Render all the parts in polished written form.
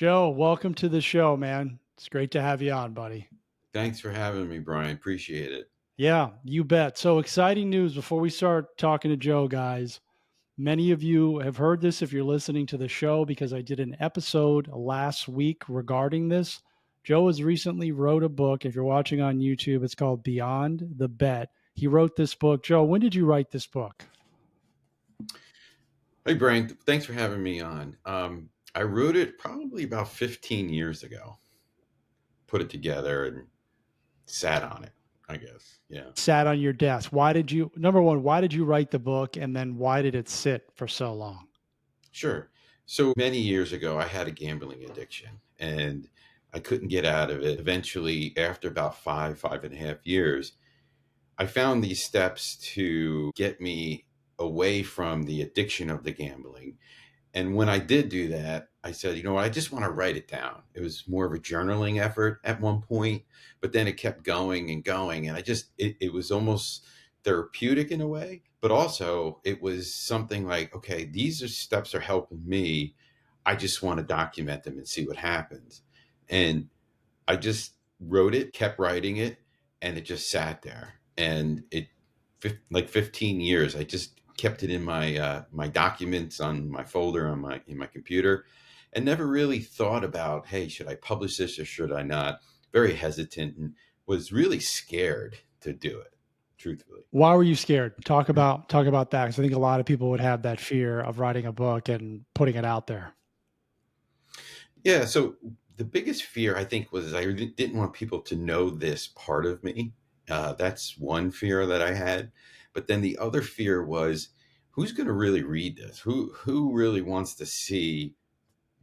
Joe, welcome to the show, man. It's great to have you on, buddy. Thanks for having me, Brian. Appreciate it. Yeah, you bet. So exciting news before we start talking to Joe, guys. Many of you have heard this if you're listening to the show because I did an episode last week regarding this. Joe has recently wrote a book. If you're watching on YouTube, it's called Beyond the Bet. He wrote this book. Joe, when did you write this book? Hey, Brian. Thanks for having me on. I wrote it probably about 15 years ago. Put it together and sat on it, I guess. Yeah. Sat on your desk. Why did you, number one, why did you write the book? And then why did it sit for so long? Sure. So many years ago, I had a gambling addiction and I couldn't get out of it. Eventually, after about 5.5 years, I found these steps to get me away from the addiction of the gambling. And when I did do that, I said, you know what, I just want to write it down. It was more of a journaling effort at one point, but then it kept going and going. And it was almost therapeutic in a way, but also it was something like, okay, these are steps are helping me. I just want to document them and see what happens. And I just wrote it, kept writing it, and it just sat there. And like 15 years, I just kept it in my documents on my folder on my in my computer, and never really thought about, hey, should I publish this or should I not? Very hesitant and was really scared to do it, truthfully. Why were you scared? Talk about that, 'cause I think a lot of people would have that fear of writing a book and putting it out there. Yeah. So the biggest fear I think was I didn't want people to know this part of me. That's one fear that I had. But then the other fear was, who's going to really read this? Who really wants to see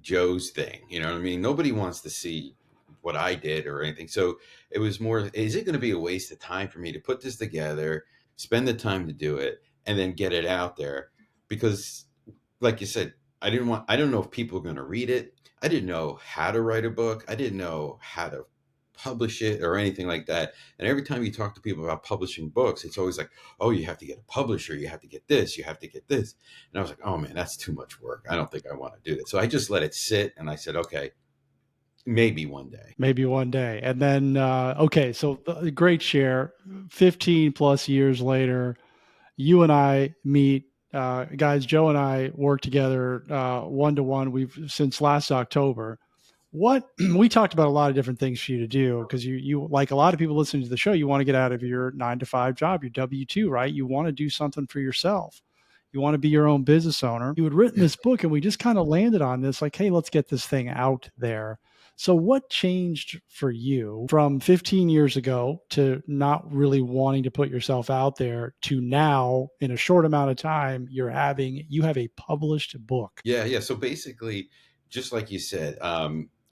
Joe's thing? You know what I mean? Nobody wants to see what I did or anything. So it was more, is it going to be a waste of time for me to put this together, spend the time to do it, and then get it out there? Because, like you said, I don't know if people are going to read it. I didn't know how to write a book. I didn't know how to publish it or anything like that. And every time you talk to people about publishing books, it's always like, oh, you have to get a publisher, you have to get this, you have to get this. And I was like, oh man, that's too much work. I don't think I want to do that. So I just let it sit and I said, okay, maybe one day. Maybe one day. And then, okay, so the great share. 15 plus years later, you and I meet. Guys, Joe and I work together one to one. We've since last October. What we talked about a lot of different things for you to do because you like a lot of people listening to the show. You want to get out of your 9 to 5 job, your W-2, right? You want to do something for yourself. You want to be your own business owner. You had written this book, and we just kind of landed on this, like, hey, let's get this thing out there. So, what changed for you from 15 years ago to not really wanting to put yourself out there to now, in a short amount of time, you have a published book? Yeah, yeah. So basically, just like you said,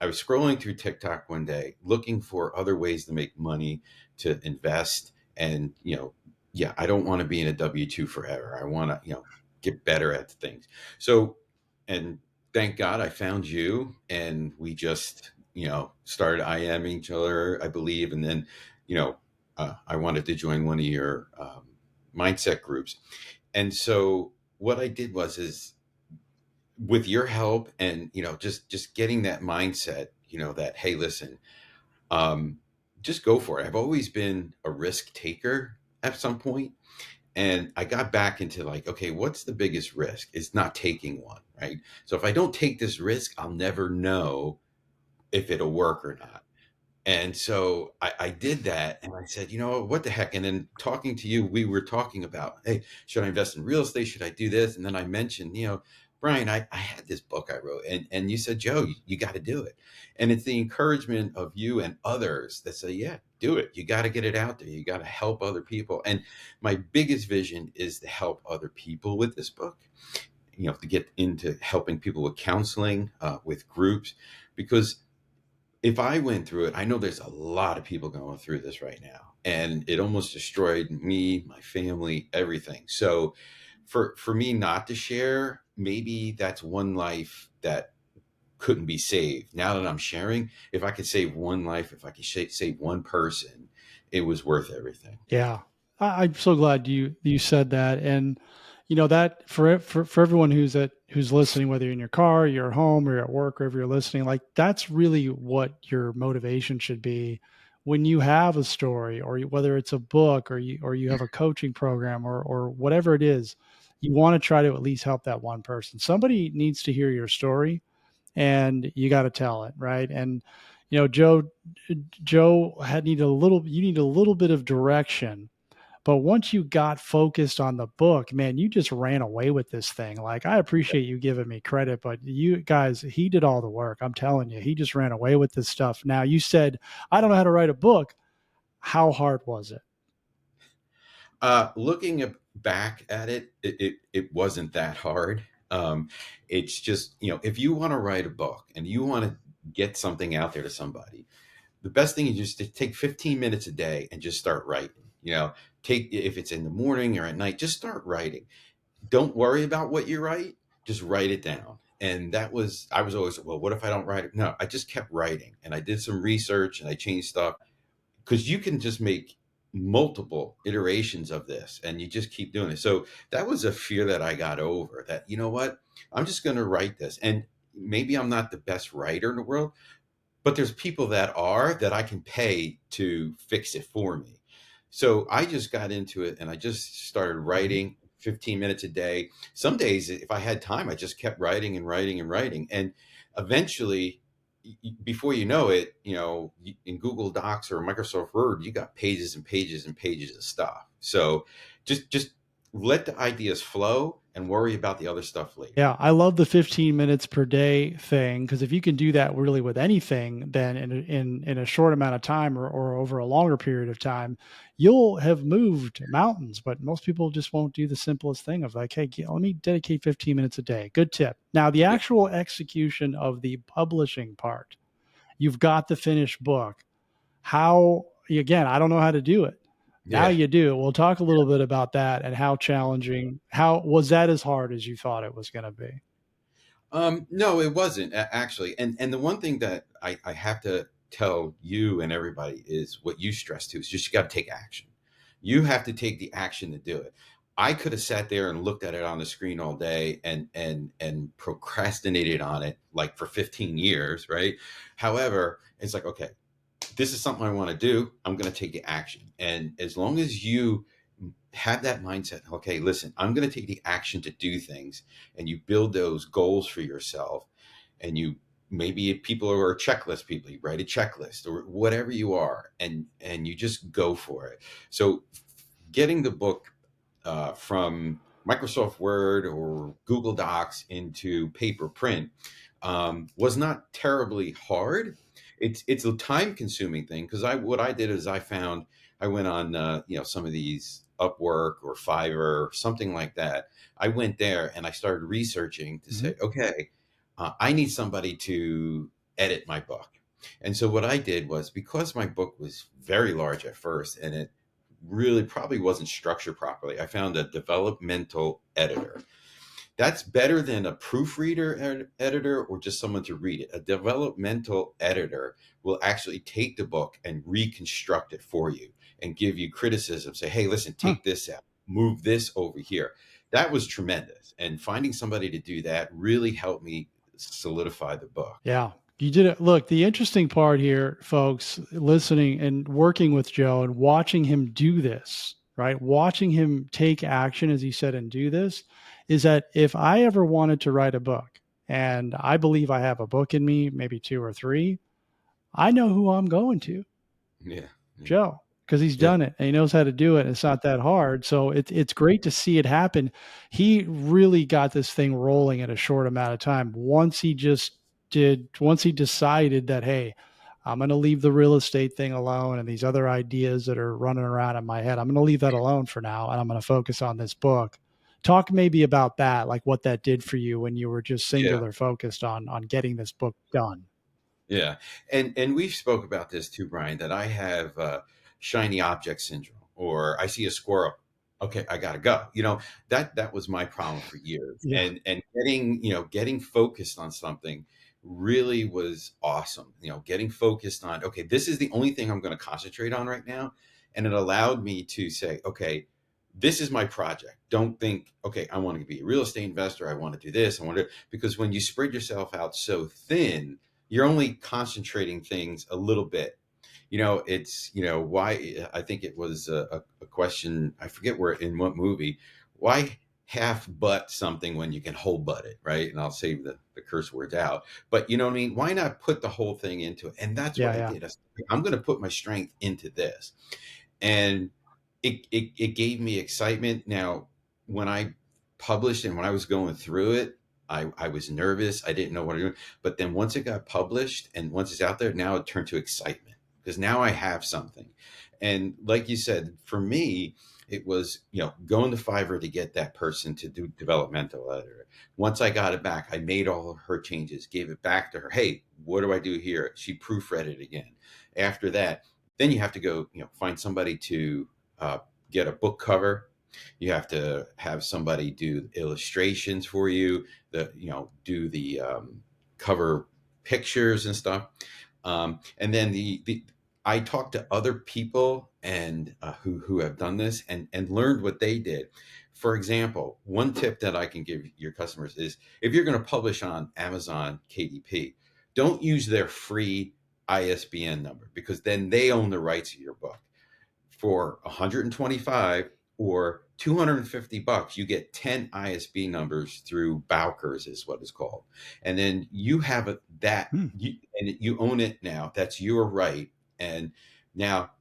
I was scrolling through TikTok one day looking for other ways to make money to invest. And, yeah, I don't want to be in a W 2 forever. I want to, get better at things. So, and thank God I found you and we just, started IMing each other, I believe. And then, you know, I wanted to join one of your mindset groups. And so what I did is with your help and just getting that mindset, that, hey, listen, um just go for it. I've always been a risk taker at some point, and I got back into like, okay, what's the biggest risk? It's not taking one, right? So if I don't take this risk, I'll never know if it'll work or not. And so I did that and I said, what the heck? And then talking to you, we were talking about, hey, should I invest in real estate? Should I do this? And then I mentioned, Brian, I had this book I wrote, and you said, Joe, you got to do it. And it's the encouragement of you and others that say, yeah, do it. You got to get it out there. You got to help other people. And my biggest vision is to help other people with this book, to get into helping people with counseling, with groups, because if I went through it, I know there's a lot of people going through this right now, and it almost destroyed me, my family, everything. So for me not to share, maybe that's one life that couldn't be saved. Now that I'm sharing, if I could save one life, if I could save one person, it was worth everything. Yeah. I'm so glad you said that. And that for everyone who's at who's listening, whether you're in your car, you're at home, or you're at work, or if you're listening, like that's really what your motivation should be when you have a story, or whether it's a book, or you have a coaching program, or whatever it is. You want to try to at least help that one person. Somebody needs to hear your story, and you got to tell it, right? And Joe had need a little. You need a little bit of direction, but once you got focused on the book, man, you just ran away with this thing. Like, I appreciate you giving me credit, but you guys, he did all the work. I'm telling you, he just ran away with this stuff. Now, you said, I don't know how to write a book. How hard was it? Looking back at it, it wasn't that hard. It's just, if you want to write a book and you want to get something out there to somebody, the best thing is just to take 15 minutes a day and just start writing. Take, if it's in the morning or at night, just start writing. Don't worry about what you write, just write it down. And I was always, well, what if I don't write it? No, I just kept writing, and I did some research and I changed stuff, because you can just make multiple iterations of this and you just keep doing it. So that was a fear that I got over, that, you know what, I'm just going to write this. And maybe I'm not the best writer in the world, but there's people that are, that I can pay to fix it for me. So I just got into it and I just started Mhm. writing 15 minutes a day. Some days, if I had time, I just kept writing and writing and writing. And eventually, before you know it, in Google Docs or Microsoft Word, you got pages and pages and pages of stuff. So just let the ideas flow and worry about the other stuff later. Yeah, I love the 15 minutes per day thing, because if you can do that really with anything, then in a short amount of time, or over a longer period of time, you'll have moved mountains. But most people just won't do the simplest thing of like, hey, let me dedicate 15 minutes a day. Good tip. Now, the Yeah. actual execution of the publishing part, you've got the finished book. How, again, I don't know how to do it. Now Yeah. you do. We'll talk a little bit about that and how challenging. How was that as hard as you thought it was going to be? No, it wasn't, actually. And the one thing that I have to tell you and everybody is what you stress too, is just, you got to take action. You have to take the action to do it. I could have sat there and looked at it on the screen all day and procrastinated on it like for 15 years, right? However, it's like, okay, this is something I want to do. I'm going to take the action. And as long as you have that mindset, okay, listen, I'm going to take the action to do things, and you build those goals for yourself, and you, maybe if people are checklist people, you write a checklist or whatever you are, and you just go for it. So getting the book from Microsoft Word or Google Docs into paper print was not terribly hard. It's a time consuming thing, because what I did is I went on some of these Upwork or Fiverr or something like that. I went there and I started researching to Mhm. say, okay, I need somebody to edit my book. And so what I did was, because my book was very large at first and it really probably wasn't structured properly, I found a developmental editor. That's better than a proofreader editor or just someone to read it. A developmental editor will actually take the book and reconstruct it for you and give you criticism. Say, hey, listen, Huh. take this out, move this over here. That was tremendous. And finding somebody to do that really helped me solidify the book. Yeah. You did it. Look, the interesting part here, folks, listening and working with Joe and watching him do this, right? Watching him take action, as he said, and do this, is that if I ever wanted to write a book, and I believe I have a book in me, maybe two or three, I know who I'm going to. Yeah. Yeah. Joe, because he's Yeah. done it and he knows how to do it. And it's not that hard. So it's great to see it happen. He really got this thing rolling in a short amount of time. Once he decided that, hey, I'm going to leave the real estate thing alone and these other ideas that are running around in my head, I'm going to leave that alone for now. And I'm going to focus on this book. Talk maybe about that, like what that did for you when you were just Yeah. singular focused on getting this book done. Yeah, and we've spoke about this too, Brian. That I have shiny object syndrome, or I see a squirrel. Okay, I gotta go. That was my problem for years, Yeah. and getting focused on something really was awesome. Getting focused on, okay, this is the only thing I'm going to concentrate on right now, and it allowed me to say, okay, this is my project. Don't think, okay, I want to be a real estate investor. I want to do this. I want to, because when you spread yourself out so thin, you're only concentrating things a little bit. It's, why I think it was a question, I forget where, in what movie, why half butt something when you can whole butt it, right? And I'll save the curse words out. But you know what I mean? Why not put the whole thing into it? And that's what Yeah, I yeah. did. I'm going to put my strength into this. And it gave me excitement. Now, when I published and when I was going through it, I was nervous. I didn't know what to do. But then once it got published and once it's out there, now it turned to excitement because now I have something. And like you said, for me, it was, going to Fiverr to get that person to do developmental editor. Once I got it back, I made all of her changes, gave it back to her. Hey, what do I do here? She proofread it again. After that, then you have to go, find somebody to uh, get a book cover. You have to have somebody do illustrations for you. Do the cover pictures and stuff. And then the I talked to other people and who have done this and learned what they did. For example, one tip that I can give your customers is if you're going to publish on Amazon KDP, don't use their free ISBN number because then they own the rights of your book. For 125 or $250, you get 10 ISB numbers through Bowkers is what it's called. And then you have Hmm. and you own it now. That's your right. And now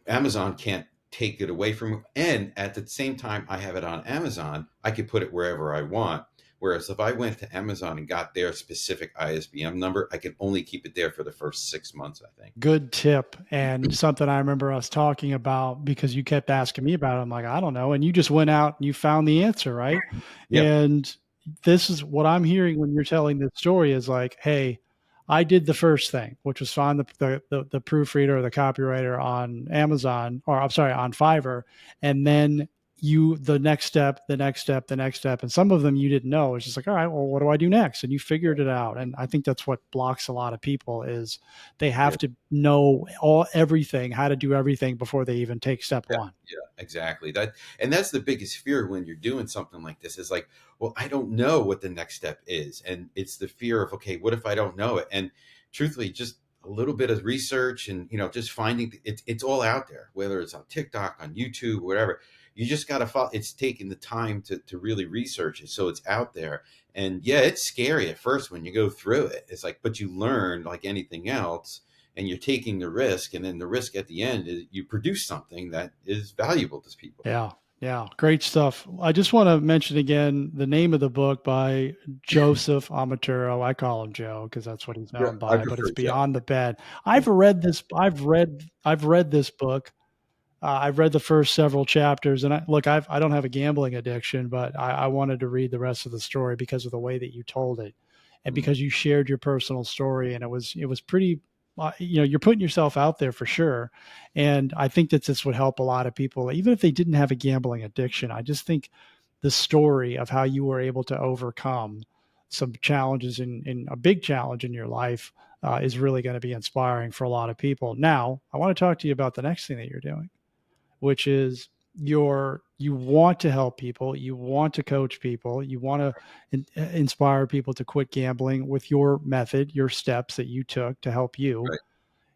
Amazon can't take it away from you. And at the same time, I have it on Amazon, I could put it wherever I want. Whereas if I went to Amazon and got their specific ISBN number, I could only keep it there for the first 6 months, I think. Good tip, and something I remember us talking about because you kept asking me about it. I'm like, I don't know. And you just went out and you found the answer, right? Yep. And this is what I'm hearing when you're telling this story is like, hey, I did the first thing, which was find the proofreader or the copywriter on Amazon, or I'm sorry, on Fiverr. And then the next step, the next step, the next step. And some of them you didn't know. It's just like, all right, well, what do I do next? And you figured it out. And I think that's what blocks a lot of people is they Yeah. have to know everything, how to do everything before they even take step Yeah, one. yeah, exactly. And that's the biggest fear when you're doing something like this is like, well, I don't know what the next step is. And it's the fear of, okay, what if I don't know it? And truthfully, just a little bit of research and, just finding it's all out there, whether it's on TikTok, on YouTube, whatever. You just got to follow. It's taking the time to really research it. So it's out there. And yeah, it's scary at first when you go through it. It's like, but you learn like anything else and you're taking the risk, and then the risk at the end is you produce something that is valuable to people. Yeah. Yeah. Great stuff. I just want to mention again the name of the book by Joseph Amaturo. I call him Joe because that's what he's Yeah, known I by, but it's prefer Joe. Beyond the Bed. Yeah. I've read this book. I've read the first several chapters, and I don't have a gambling addiction, but I wanted to read the rest of the story because of the way that you told it, and Mm. because you shared your personal story, and it was pretty. You're putting yourself out there for sure, and I think that this would help a lot of people, even if they didn't have a gambling addiction. I just think the story of how you were able to overcome some challenges in a big challenge in your life is really going to be inspiring for a lot of people. Now, I want to talk to you about the next thing that you're doing, which is you want to help people, you want to coach people, you want to inspire people to quit gambling with your method, your steps that you took to help you. Right.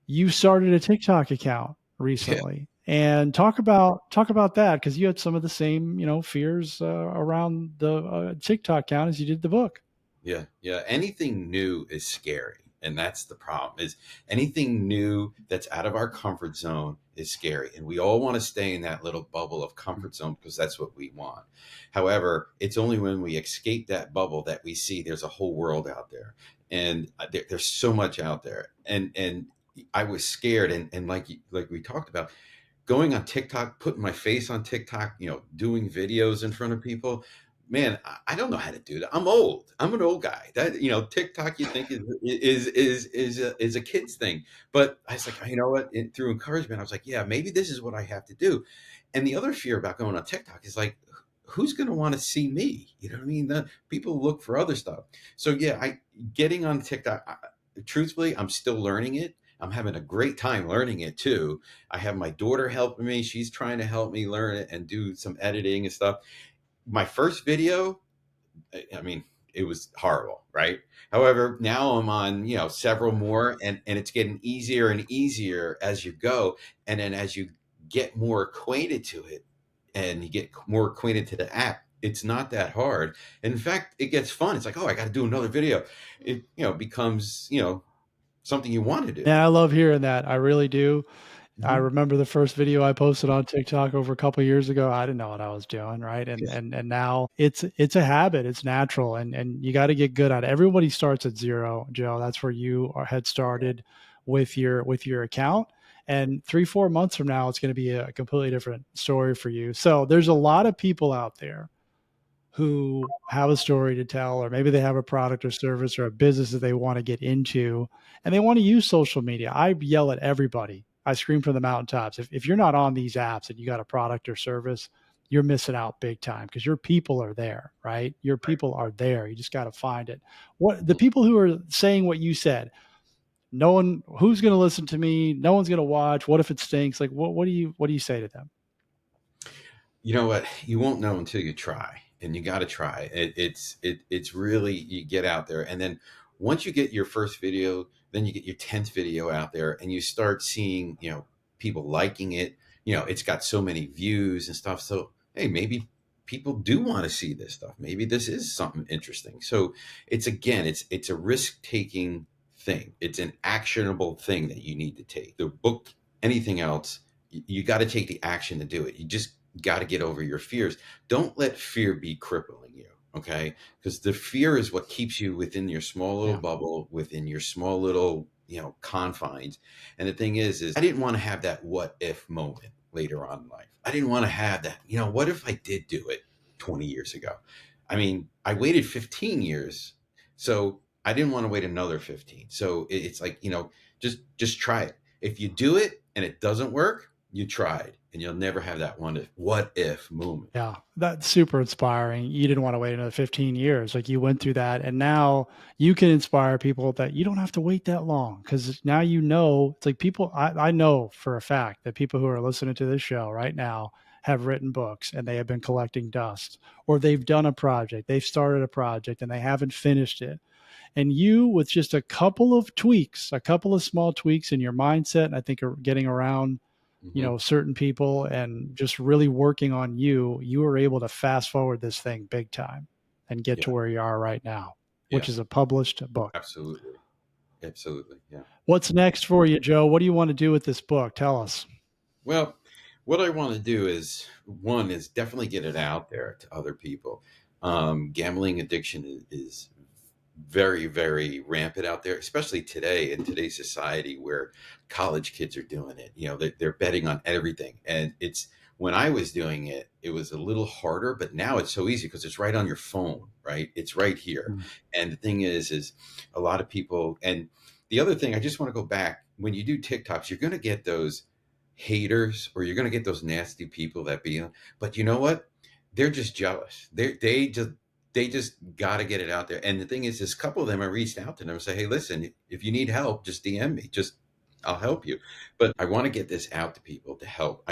You started a TikTok account Yeah. recently, and talk about that because you had some of the same fears around the TikTok account as you did the book. Yeah. Yeah. Anything new is scary. And that's the problem is anything new that's out of our comfort zone is scary. And we all want to stay in that little bubble of comfort zone because that's what we want. However, it's only when we escape that bubble that we see there's a whole world out there. And there's so much out there. And I was scared. And like we talked about, going on TikTok, putting my face on TikTok, doing videos in front of people, man, I don't know how to do that. I'm old. I'm an old guy. That TikTok, you think is a kid's thing, but I was like, you know what? Through encouragement, I was like, yeah, maybe this is what I have to do. And the other fear about going on TikTok is like, who's going to want to see me? You know what I mean? The people look for other stuff. So yeah, I getting on TikTok. Truthfully, I'm still learning it. I'm having a great time learning it too. I have my daughter helping me. She's trying to help me learn it and do some editing and stuff. My first video, I mean, it was horrible, right? However, now I'm on, several more, and it's getting easier and easier as you go. And then as you get more acquainted to it and you get more acquainted to the app, it's not that hard. In fact, it gets fun. It's like, oh, I got to do another video. It, becomes, something you want to do. Yeah, I love hearing that. I really do. I Mhm. remember the first video I posted on TikTok over a couple of years ago. I didn't know what I was doing, right? And now it's a habit. It's natural, and you got to get good at it. Everybody starts at zero, Joe. That's where had started with your account. And 3-4 months from now, it's going to be a completely different story for you. So there's a lot of people out there who have a story to tell, or maybe they have a product or service or a business that they want to get into, and they want to use social media. I yell at everybody. I scream from the mountaintops. If you're not on these apps and you got a product or service, you're missing out big time because your people are there, right? Your Right. people are there. You just got to find it. What the Mhm. people who are saying what you said, no one who's going to listen to me, no one's going to watch. What if it stinks? Like what do you say to them? You know what? You won't know until you try, and you got to try. It's really, you get out there, and then once you get your first video, then you get your 10th video out there, and you start seeing, people liking it. It's got so many views and stuff. So hey, maybe people do want to see this stuff. Maybe this is something interesting. So it's a risk taking thing. It's an actionable thing that you need to take. The book, anything else, you got to take the action to do it. You just got to get over your fears. Don't let fear be crippling you, okay? Because the fear is what keeps you within your small little Yeah. bubble, within your small little, confines. And the thing is I didn't want to have that what if moment later on in life. I didn't want to have that, what if I did do it 20 years ago? I mean, I waited 15 years, so I didn't want to wait another 15. So it's like, just try it. If you do it and it doesn't work, you tried, and you'll never have that what if moment. Yeah, that's super inspiring. You didn't want to wait another 15 years. Like you went through that, and now you can inspire people that you don't have to wait that long because now it's like people, I know for a fact that people who are listening to this show right now have written books and they have been collecting dust, or they've done a project, they've started a project and they haven't finished it. And you, with just a couple of tweaks, a couple of small tweaks in your mindset, and I think are getting around Hmm. certain people and just really working on you were able to fast forward this thing big time and get to Yeah, where you are right now, which yeah, is a published book. absolutely, absolutely, yeah. What's next for you, Joe? What do you want to do with this book? Tell us. Well, what I want to do is, one is definitely get it out there to other people. Gambling addiction is very, very rampant out there, especially today in today's society where college kids are doing it. They're betting on everything. And when I was doing it, it was a little harder, but now it's so easy because it's right on your phone, right? It's right here. Mm. And the thing is a lot of people, and the other thing, I just want to go back, when you do TikToks, you're going to get those haters, or you're going to get those nasty people that be, but you know what? They're just jealous. They just got to get it out there. And the thing is, this couple of them, I reached out to them and say, hey, listen, if you need help, just DM me. I'll help you. But I want to get this out to people to help.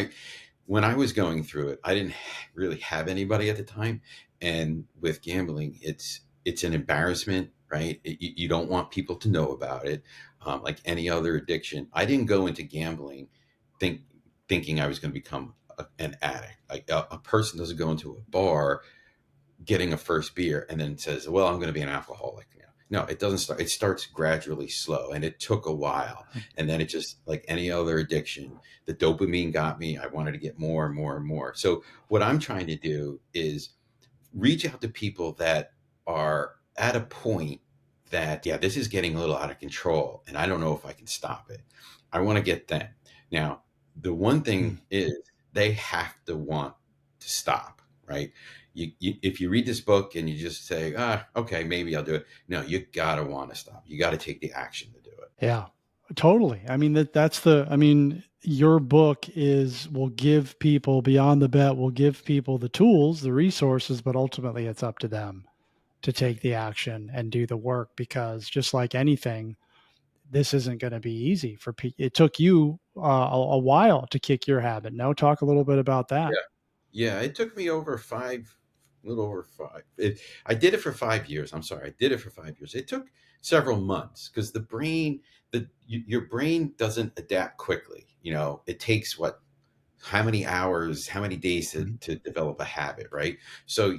When I was going through it, I didn't really have anybody at the time. And with gambling, it's an embarrassment, right? You don't want people to know about it. Like any other addiction, I didn't go into gambling think, thinking I was going to become an addict. Like a person doesn't go into a bar getting a first beer and then says, well, I'm going to be an alcoholic. No, it doesn't start. It starts gradually slow, and it took a while. And then it just, like any other addiction, the dopamine got me. I wanted to get more and more and more. So what I'm trying to do is reach out to people that are at a point that, yeah, this is getting a little out of control and I don't know if I can stop it. I want to get them. Now, the one Mm. thing is they have to want to stop, right? If you read this book and you just say, okay, maybe I'll do it. No, you got to want to stop. You got to take the action to do it. Yeah, totally. I mean, I mean, your book will give people beyond the bet, will give people the tools, the resources, but ultimately it's up to them to take the action and do the work because just like anything, this isn't going to be easy for people. It took you a while to kick your habit. No, talk a little bit about that. Yeah, it took me over five, a little over five. I did it for 5 years. I'm sorry, I did it for 5 years. It took several months because the brain, your brain doesn't adapt quickly. You know, it takes what, how many hours, how many days Mhm. to develop a habit, right? So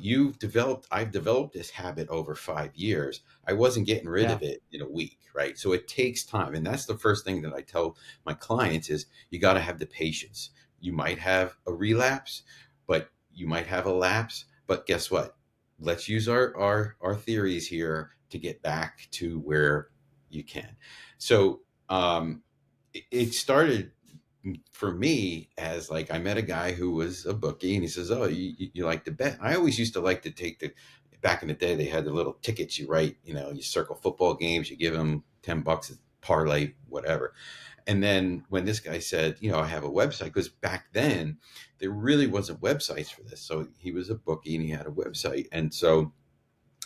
I've developed this habit over 5 years. I wasn't getting rid Yeah. of it in a week, right? So it takes time. And that's the first thing that I tell my clients is you got to have the patience. You might have a relapse, but you might have a lapse, but guess what? Let's use our theories here to get back to where you can. So, it started for me as like I met a guy who was a bookie and he says, "Oh, you like to bet?" I always used to like to take the back in the day they had the little tickets you write, you know, you circle football games, you give them $10 parlay, whatever. And then when this guy said, you know, I have a website, because back then there really wasn't websites for this. So he was a bookie and he had a website. And so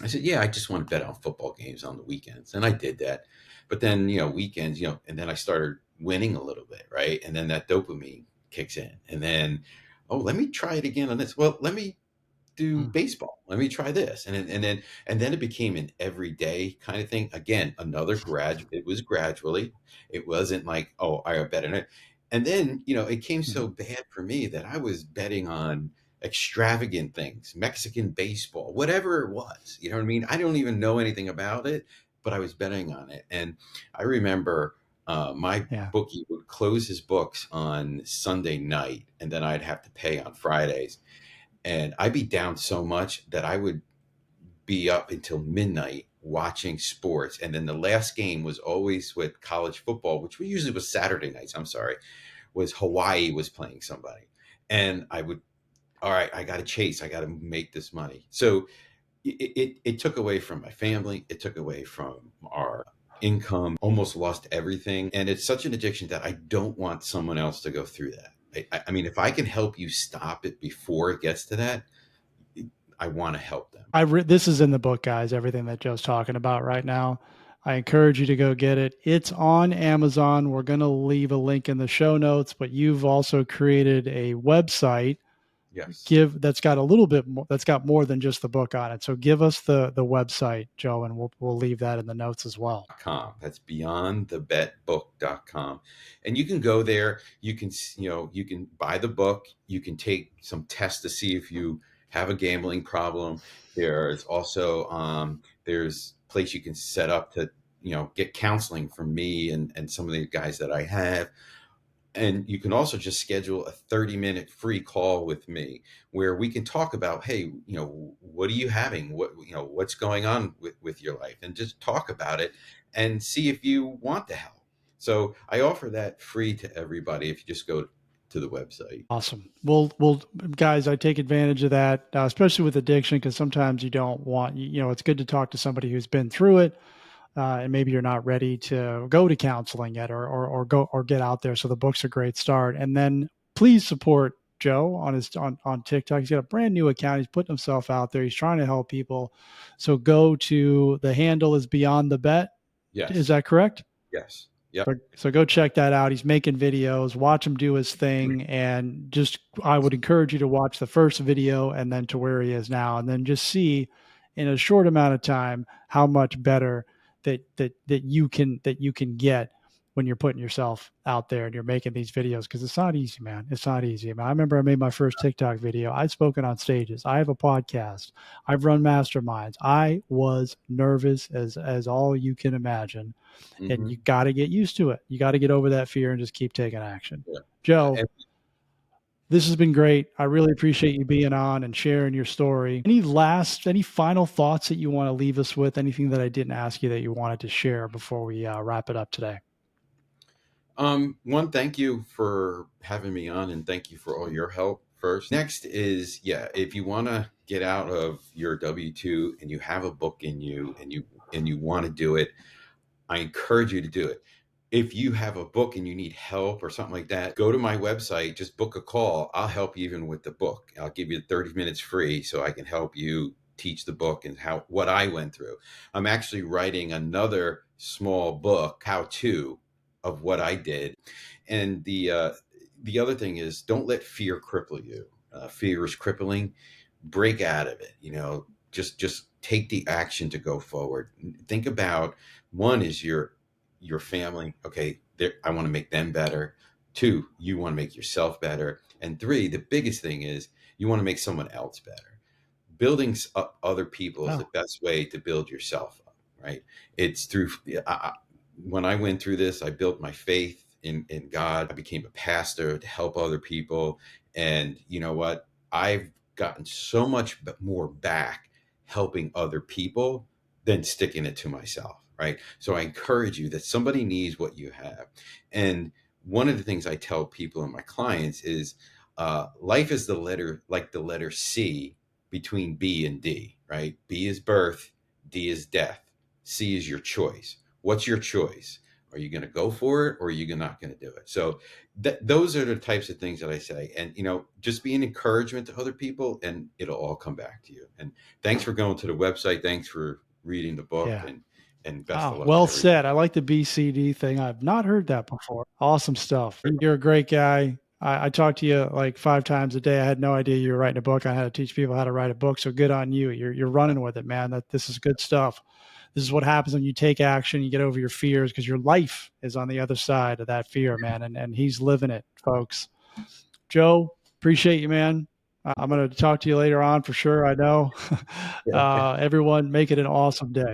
I said, yeah, I just want to bet on football games on the weekends. And I did that. But then, you know, weekends, you know, and then I started winning a little bit, right? And then that dopamine kicks in. And then, oh, let me try it again on this. Well, let me do Mm. baseball. Let me try this. And then it became an everyday kind of thing. Again, it was gradually. It wasn't like, oh, I bet on it. And then, you know, it came so Mhm. bad for me that I was betting on extravagant things, Mexican baseball, whatever it was. You know what I mean? I don't even know anything about it, but I was betting on it. And I remember my Yeah. bookie would close his books on Sunday night, and then I'd have to pay on Fridays, and I'd be down so much that I would be up until midnight watching sports. And then the last game was always with college football, which we usually was Saturday nights. I'm sorry, was Hawaii was playing somebody, and I would, all right, I got to chase, I got to make this money. So it took away from my family, it took away from our income, almost lost everything, and it's such an addiction that I don't want someone else to go through that. I mean, if I can help you stop it before it gets to that, I want to help them. This is in the book, guys. Everything that Joe's talking about right now. I encourage you to go get it. It's on Amazon. We're going to leave a link in the show notes, but you've also created a website Yes. give that's got a little bit more, that's got more than just the book on it. So give us the website, Joe, and we'll leave that in the notes as well. That's beyondthebetbook.com. And you can go there, you can, you know, you can buy the book, you can take some tests to see if you have a gambling problem. There's also there's place you can set up to, you know, get counseling from me and some of the guys that I have. And you can also just schedule a 30-minute free call with me where we can talk about, hey, you know, what are you having, what, you know, what's going on with your life, and just talk about it and see if you want to help. So I offer that free to everybody if you just go to the website. Awesome. Well, guys, I take advantage of that, especially with addiction, because sometimes you don't want, you know, it's good to talk to somebody who's been through it, and maybe you're not ready to go to counseling yet, or go or get out there. So the book's a great start. And then please support Joe on on TikTok. He's got a brand new account. He's putting himself out there. He's trying to help people. So go to the handle is Beyond the Bet. Is Yes. that correct? Yes. Yep. So go check that out. He's making videos. Watch him do his thing, and just I would encourage you to watch the first video and then to where he is now, and then just see in a short amount of time how much better that you can get when you're putting yourself out there and you're making these videos, because it's not easy, man. It's not easy. I mean, I remember I made my first TikTok video. I've spoken on stages. I have a podcast. I've run masterminds. I was nervous as all you can imagine, and Hmm. you got to get used to it. You got to get over that fear and just keep taking action. Yeah. Yeah. Joe, this has been great. I really appreciate you being on and sharing your story. Any final thoughts that you want to leave us with? Anything that I didn't ask you that you wanted to share before we wrap it up today? One, thank you for having me on, and thank you for all your help first. Next is, yeah, if you want to get out of your W-2 and you have a book in you and you want to do it, I encourage you to do it. If you have a book and you need help or something like that, go to my website, just book a call. I'll help you even with the book. I'll give you 30 minutes free so I can help you teach the book and how what I went through. I'm actually writing another small book, how to, of what I did. And the other thing is, don't let fear cripple you. Fear is crippling. Break out of it. Just take the action to go forward. Think about, one is your family. Okay, I want to make them better. Two, you want to make yourself better. And three, the biggest thing is, you want to make someone else better. Building up other people is the Wow. best way to build yourself up, right? It's through, when I went through this, I built my faith in God. I became a pastor to help other people. And you know what? I've gotten so much more back helping other people than sticking it to myself, right? So I encourage you that somebody needs what you have. And one of the things I tell people and my clients is, life is like the letter C between B and D, right? B is birth, D is death, C is your choice. What's your choice? Are you going to go for it, or are you not going to do it? So those are the types of things that I say. And, just be an encouragement to other people, and it'll all come back to you. And thanks for going to the website. Thanks for reading the book, Yeah. and best of Wow. luck to Well everybody. said. I like the BCD thing. I've not heard that before. Awesome stuff. You're a great guy. I talk to you like 5 times a day. I had no idea you were writing a book. I had to teach people how to write a book. So good on you. You're running with it, man. This is good stuff. This is what happens when you take action, you get over your fears, because your life is on the other side of that fear, man. And he's living it, folks. Joe, appreciate you, man. I'm going to talk to you later on for sure. I know. Everyone, make it an awesome day.